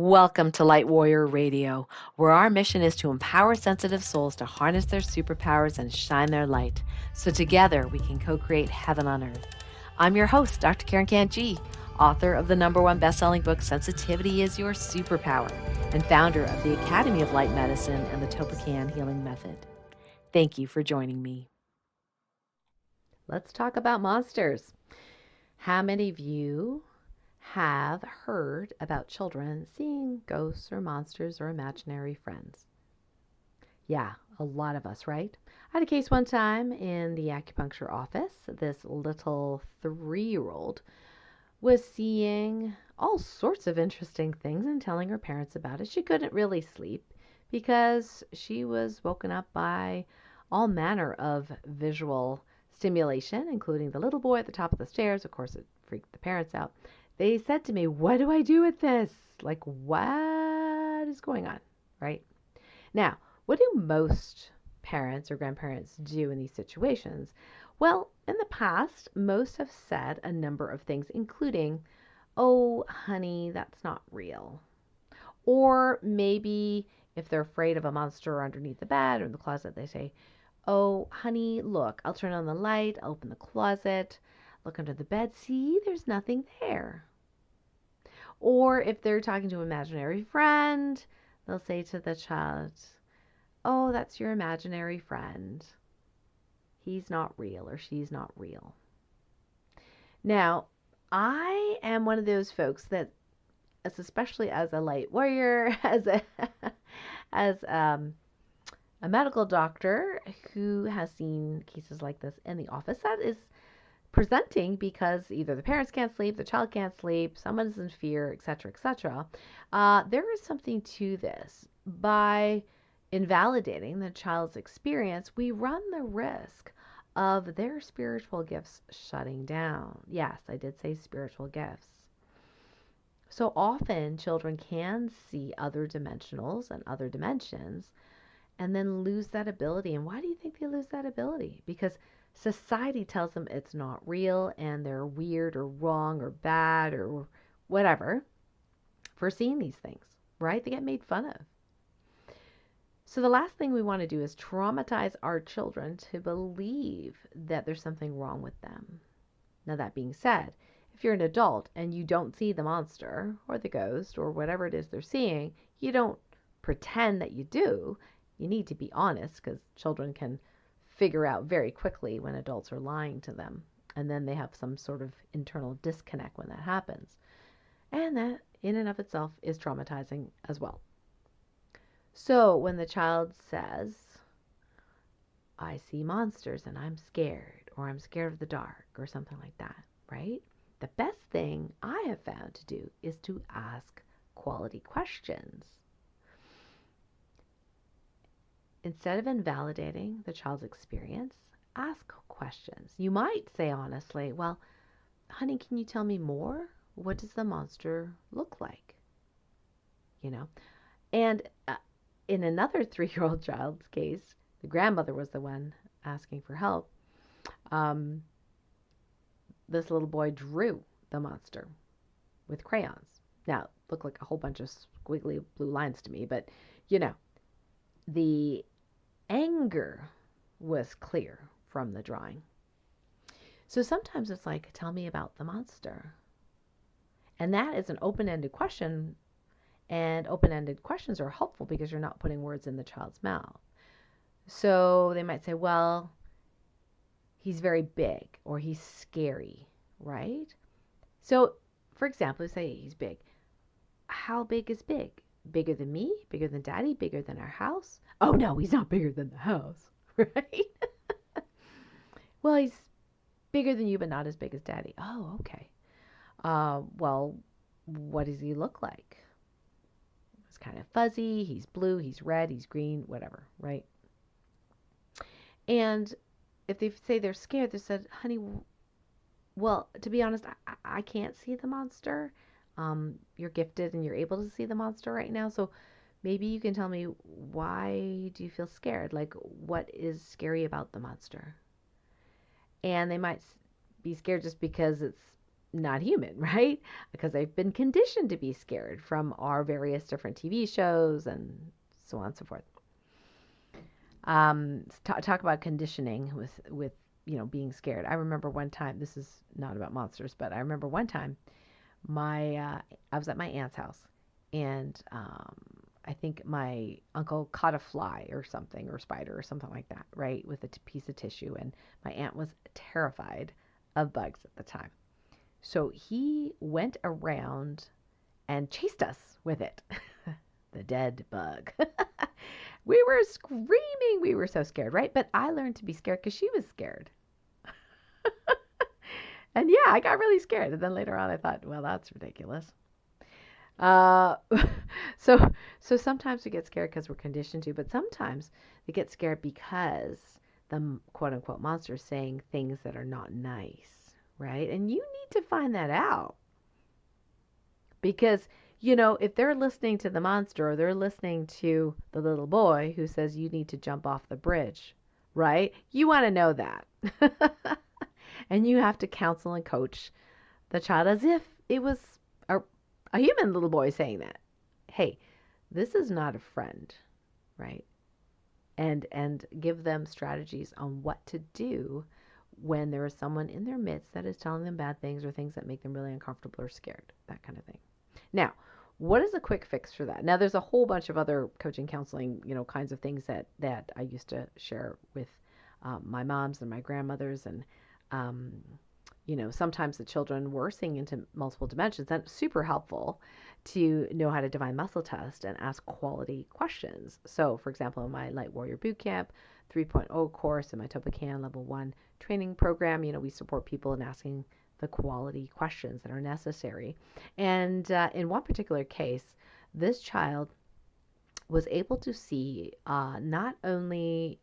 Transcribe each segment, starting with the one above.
Welcome to Light Warrior Radio, where our mission is to empower sensitive souls to harness their superpowers and shine their light, so together we can co-create heaven on earth. I'm your host, Dr. Karen Kanji, author of the #1 best-selling book, Sensitivity is Your Superpower, and founder of the Academy of Light Medicine and the Topican Healing Method. Thank you for joining me. Let's talk about monsters. How many of you have heard about children seeing ghosts or monsters or imaginary friends? Yeah, a lot of us, right? I had a case one time in the acupuncture office. This little 3-year-old was seeing all sorts of interesting things and telling her parents about it. She couldn't really sleep because she was woken up by all manner of visual stimulation, including the little boy at the top of the stairs. Of course, it freaked the parents out. They said to me, "What do I do with this? Like, what is going on?" Right? Now, what do most parents or grandparents do in these situations? Well, in the past, most have said a number of things, including, "Oh, honey, that's not real." Or maybe if they're afraid of a monster underneath the bed or in the closet, they say, "Oh, honey, look, I'll turn on the light, I'll open the closet, look under the bed. See, there's nothing there." Or if they're talking to an imaginary friend, they'll say to the child, "Oh, that's your imaginary friend. He's not real or she's not real." Now, I am one of those folks that, especially as a light warrior, as a medical doctor who has seen cases like this in the office, that is presenting because either the parents can't sleep, the child can't sleep, someone's in fear, etc., etc. There is something to this. By invalidating the child's experience, we run the risk of their spiritual gifts shutting down. Yes, I did say spiritual gifts. So often children can see other dimensionals and other dimensions and then lose that ability. And why do you think they lose that ability? Because society tells them it's not real and they're weird or wrong or bad or whatever for seeing these things, right? They get made fun of. So the last thing we want to do is traumatize our children to believe that there's something wrong with them. Now, that being said, if you're an adult and you don't see the monster or the ghost or whatever it is they're seeing, you don't pretend that you do. You need to be honest, because children can figure out very quickly when adults are lying to them. And then they have some sort of internal disconnect when that happens. And that, in and of itself, is traumatizing as well. So when the child says, "I see monsters and I'm scared," or "I'm scared of the dark," or something like that, right? The best thing I have found to do is to ask quality questions. Instead of invalidating the child's experience, ask questions. You might say honestly, "Well, honey, can you tell me more? What does the monster look like?" You know? And in another 3-year-old child's case, the grandmother was the one asking for help. This little boy drew the monster with crayons. Now, it looked like a whole bunch of squiggly blue lines to me, but the anger was clear from the drawing. So sometimes it's like, "Tell me about the monster." And that is an open-ended question, and open-ended questions are helpful because you're not putting words in the child's mouth. So they might say, "Well, he's very big," or "He's scary," right? So, for example, say he's big. How big is big? Bigger than me? Bigger than Daddy? Bigger than our house? "Oh, no, he's not bigger than the house," right? "Well, he's bigger than you, but not as big as Daddy." "Oh, okay. Well, what does he look like?" "It's kind of fuzzy. He's blue. He's red. He's green. Whatever," right? And if they say they're scared, they said, "Honey, well, to be honest, I can't see the monster. You're gifted and you're able to see the monster right now. So maybe you can tell me, why do you feel scared? Like, what is scary about the monster?" And they might be scared just because it's not human, right? Because they've been conditioned to be scared from our various different TV shows and so on and so forth. Talk about conditioning with being scared. I remember one time. This is not about monsters, but I remember one time I was at my aunt's house, and I think my uncle caught a fly or something, or spider or something like that, right, with a piece of tissue, and my aunt was terrified of bugs at the time. So he went around and chased us with it. The dead bug. We were screaming. We were so scared, right? But I learned to be scared because she was scared. And yeah, I got really scared. And then later on, I thought, well, that's ridiculous. Uh, so so sometimes we get scared because we're conditioned to, but sometimes we get scared because the quote unquote monster is saying things that are not nice, right? And you need to find that out because if they're listening to the monster or they're listening to the little boy who says you need to jump off the bridge, right? You want to know that. And you have to counsel and coach the child as if it was a, a human little boy saying that. Hey, this is not a friend, right? And give them strategies on what to do when there is someone in their midst that is telling them bad things or things that make them really uncomfortable or scared, that kind of thing. Now, what is a quick fix for that? Now, there's a whole bunch of other coaching, counseling, kinds of things that I used to share with my moms and my grandmothers, and um, sometimes the children were seeing into multiple dimensions. That's super helpful to know how to divine muscle test and ask quality questions. So, for example, in my Light Warrior Bootcamp 3.0 course and my Topacan Level 1 training program, we support people in asking the quality questions that are necessary. And in one particular case, this child was able to see not only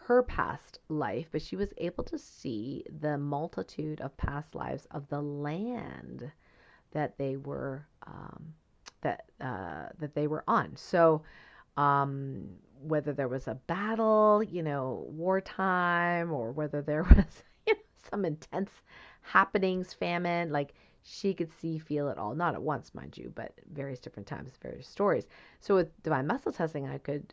her past life, but she was able to see the multitude of past lives of the land that they were that they were on. So whether there was a battle, wartime, or whether there was some intense happenings, famine, like she could see, feel it all, not at once, mind you, but various different times, various stories. So with divine muscle testing, I could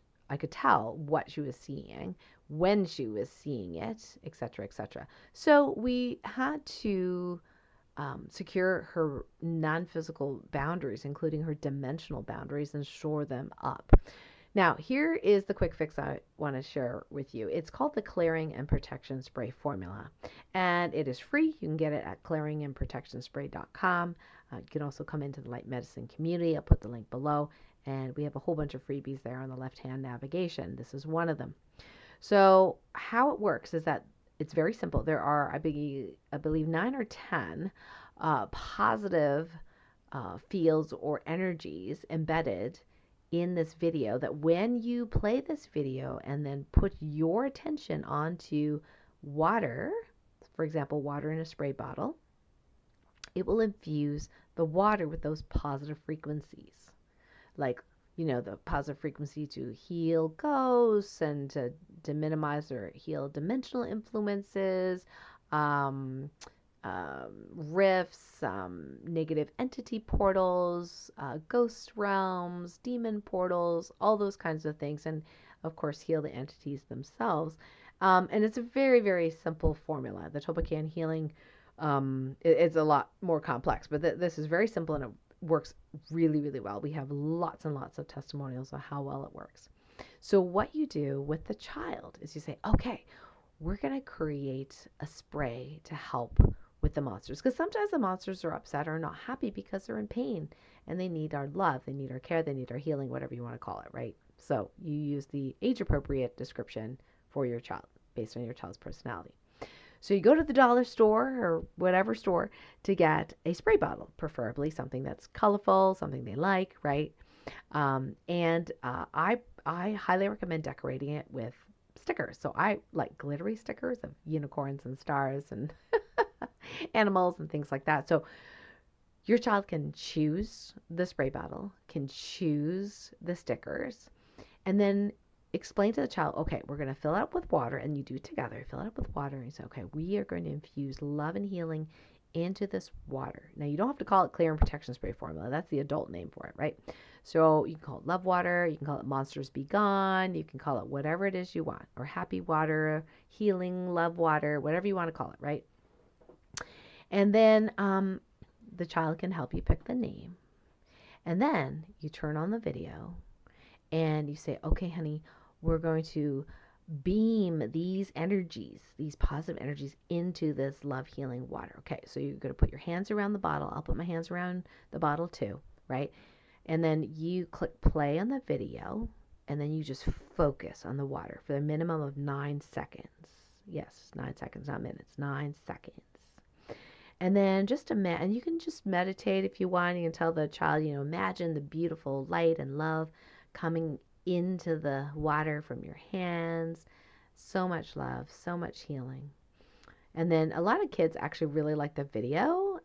tell what she was seeing, when she was seeing it, etc., etc. So we had to secure her non-physical boundaries, including her dimensional boundaries, and shore them up. Now, here is the quick fix I want to share with you. It's called the Clearing and Protection Spray Formula, and it is free. You can get it at clearingandprotectionspray.com. You can also come into the Light Medicine community. I'll put the link below, and we have a whole bunch of freebies there on the left-hand navigation. This is one of them. So how it works is that it's very simple. There are, I believe 9 or 10 positive fields or energies embedded in this video that when you play this video and then put your attention onto water, for example, water in a spray bottle, it will infuse the water with those positive frequencies. Like, the positive frequency to heal ghosts and to minimize or heal dimensional influences, rifts, negative entity portals, ghost realms, demon portals, all those kinds of things. And of course, heal the entities themselves. And it's a very, very simple formula. The Topacan healing, it's a lot more complex, but this is very simple and it works really, really well. We have lots and lots of testimonials on how well it works. So what you do with the child is you say, okay, we're going to create a spray to help with the monsters. Because sometimes the monsters are upset or not happy because they're in pain and they need our love, they need our care, they need our healing, whatever you want to call it, right? So you use the age-appropriate description for your child based on your child's personality. So you go to the dollar store or whatever store to get a spray bottle, preferably something that's colorful, something they like, right? I highly recommend decorating it with stickers. So I like glittery stickers of unicorns and stars and animals and things like that. So your child can choose the spray bottle, can choose the stickers, and then explain to the child, okay, we're going to fill it up with water, and you do it together. Fill it up with water, and you say, okay, we are going to infuse love and healing into this water. Now, you don't have to call it clear and protection spray formula. That's the adult name for it, right? So you can call it love water. You can call it monsters be gone. You can call it whatever it is you want, or happy water, healing love water, whatever you want to call it, right? And then the child can help you pick the name. And then you turn on the video and you say, okay, honey, we're going to beam these energies, these positive energies into this love healing water. Okay, so you're going to put your hands around the bottle. I'll put my hands around the bottle too, right? And then you click play on the video, and then you just focus on the water for the minimum of 9 seconds. Yes, 9 seconds, not minutes, 9 seconds. And then just and you can just meditate if you want. You can tell the child, imagine the beautiful light and love coming into the water from your hands. So much love, so much healing. And then a lot of kids actually really like the video.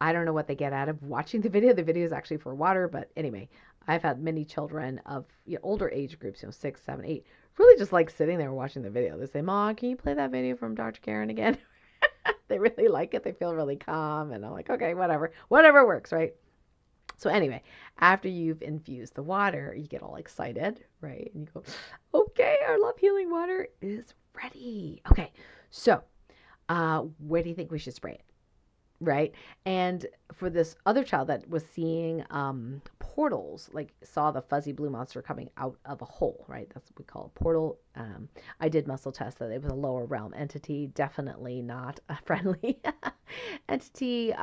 I don't know what they get out of watching the video. The video is actually for water, but anyway, I've had many children of older age groups, 6, 7, 8, really just like sitting there watching the video. They say, Mom, can you play that video from Dr. Karen again? They really like it. They feel really calm. And I'm like, okay, whatever works, right? So anyway, after you've infused the water, you get all excited, right? And you go, okay, our love healing water is ready. Okay, so where do you think we should spray it? Right? And for this other child that was seeing portals, like saw the fuzzy blue monster coming out of a hole, right? That's what we call a portal. I did muscle test that it was a lower realm entity, definitely not a friendly entity.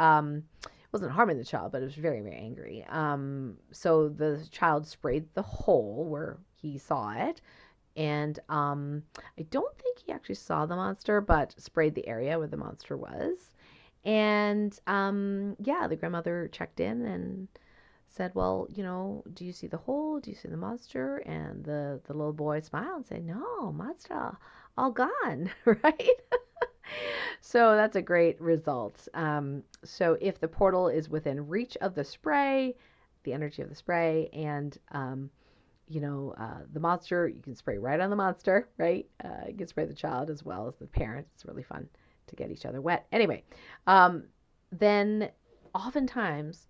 Wasn't harming the child, but it was very, very angry. So the child sprayed the hole where he saw it. And I don't think he actually saw the monster, but sprayed the area where the monster was. And the grandmother checked in and said, well, do you see the hole? Do you see the monster? And the little boy smiled and said, no, monster, all gone, right? So that's a great result. So if the portal is within reach of the spray, the energy of the spray, and the monster, you can spray right on the monster, right? You can spray the child as well as the parent. It's really fun to get each other wet. Anyway, then oftentimes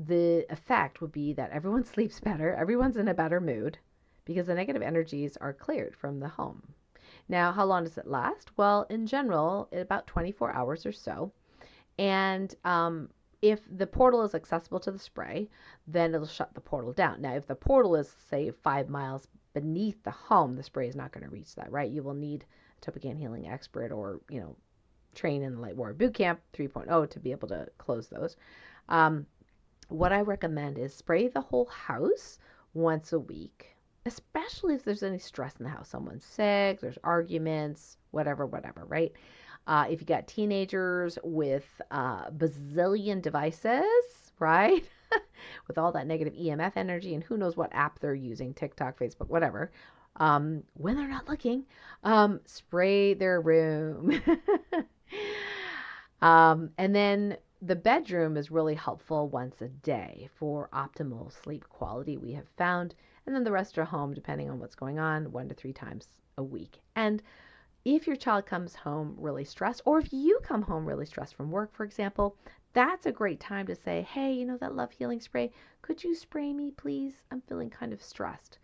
the effect would be that everyone sleeps better, everyone's in a better mood because the negative energies are cleared from the home. Now, how long does it last? Well, in general, about 24 hours or so. And if the portal is accessible to the spray, then it'll shut the portal down. Now, if the portal is, say, 5 miles beneath the home, the spray is not going to reach that, right? You will need a Topican healing expert or, train in the Light Warrior Bootcamp 3.0 to be able to close those. What I recommend is spray the whole house once a week, especially if there's any stress in the house. Someone's sick, there's arguments, whatever, right? If you got teenagers with bazillion devices, right? With all that negative EMF energy and who knows what app they're using, TikTok, Facebook, whatever. When they're not looking, spray their room. And then the bedroom is really helpful once a day for optimal sleep quality, we have found. And then the rest are home, depending on what's going on, 1 to 3 times a week. And if your child comes home really stressed, or if you come home really stressed from work, for example, that's a great time to say, hey, that love healing spray, could you spray me, please? I'm feeling kind of stressed.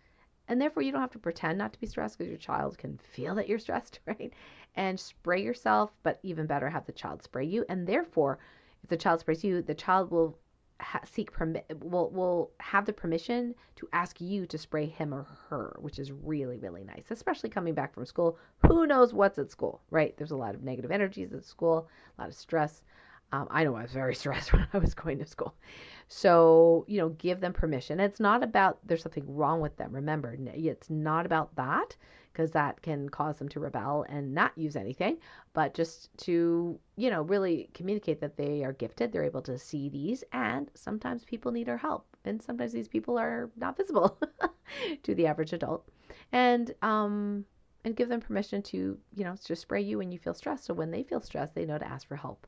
And therefore, you don't have to pretend not to be stressed because your child can feel that you're stressed, right? And spray yourself, but even better, have the child spray you. And therefore, if the child sprays you, the child will will have the permission to ask you to spray him or her, which is really, really nice, especially coming back from school. Who knows what's at school, right? There's a lot of negative energies at school, a lot of stress. I know I was very stressed when I was going to school. So, give them permission. It's not about there's something wrong with them. Remember, it's not about that because that can cause them to rebel and not use anything, but just to, really communicate that they are gifted. They're able to see these, and sometimes people need our help. And sometimes these people are not visible to the average adult. And give them permission to, just spray you when you feel stressed. So when they feel stressed, they know to ask for help.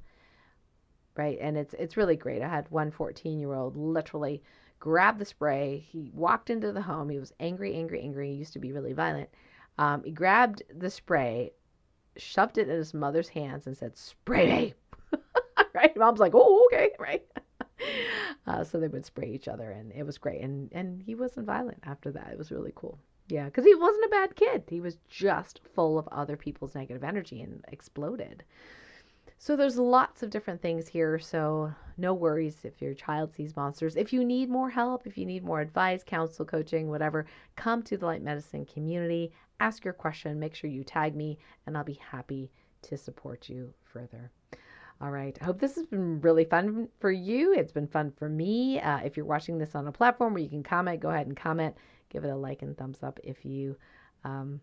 Right. And it's really great. I had one 14-year-old literally grab the spray. He walked into the home. He was angry. He used to be really violent. He grabbed the spray, shoved it in his mother's hands and said, spray me. right? Mom's like, oh, okay, right? So they would spray each other, and it was great. And he wasn't violent after that. It was really cool. Yeah, because he wasn't a bad kid. He was just full of other people's negative energy and exploded. So there's lots of different things here. So no worries if your child sees monsters. If you need more help, if you need more advice, counsel, coaching, whatever, come to the light medicine community. Ask your question. Make sure you tag me, and I'll be happy to support you further. All right. I hope this has been really fun for you. It's been fun for me. If you're watching this on a platform where you can comment, go ahead and comment. Give it a like and thumbs up um,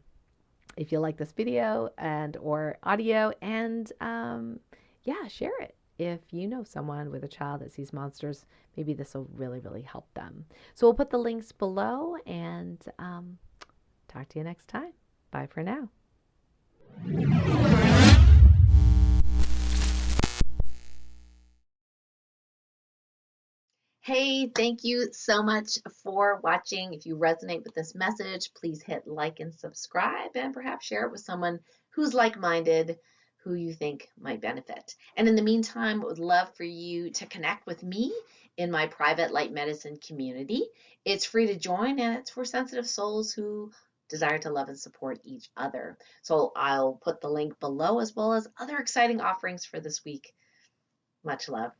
if you like this video and or audio, and yeah, share it. If you know someone with a child that sees monsters, maybe this will really, really help them. So we'll put the links below, and talk to you next time. Bye for now. Hey, thank you so much for watching. If you resonate with this message, please hit like and subscribe, and perhaps share it with someone who's like-minded, who you think might benefit. And in the meantime, I would love for you to connect with me in my private light medicine community. It's free to join, and it's for sensitive souls who desire to love and support each other. So I'll put the link below, as well as other exciting offerings for this week. Much love.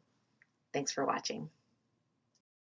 Thanks for watching.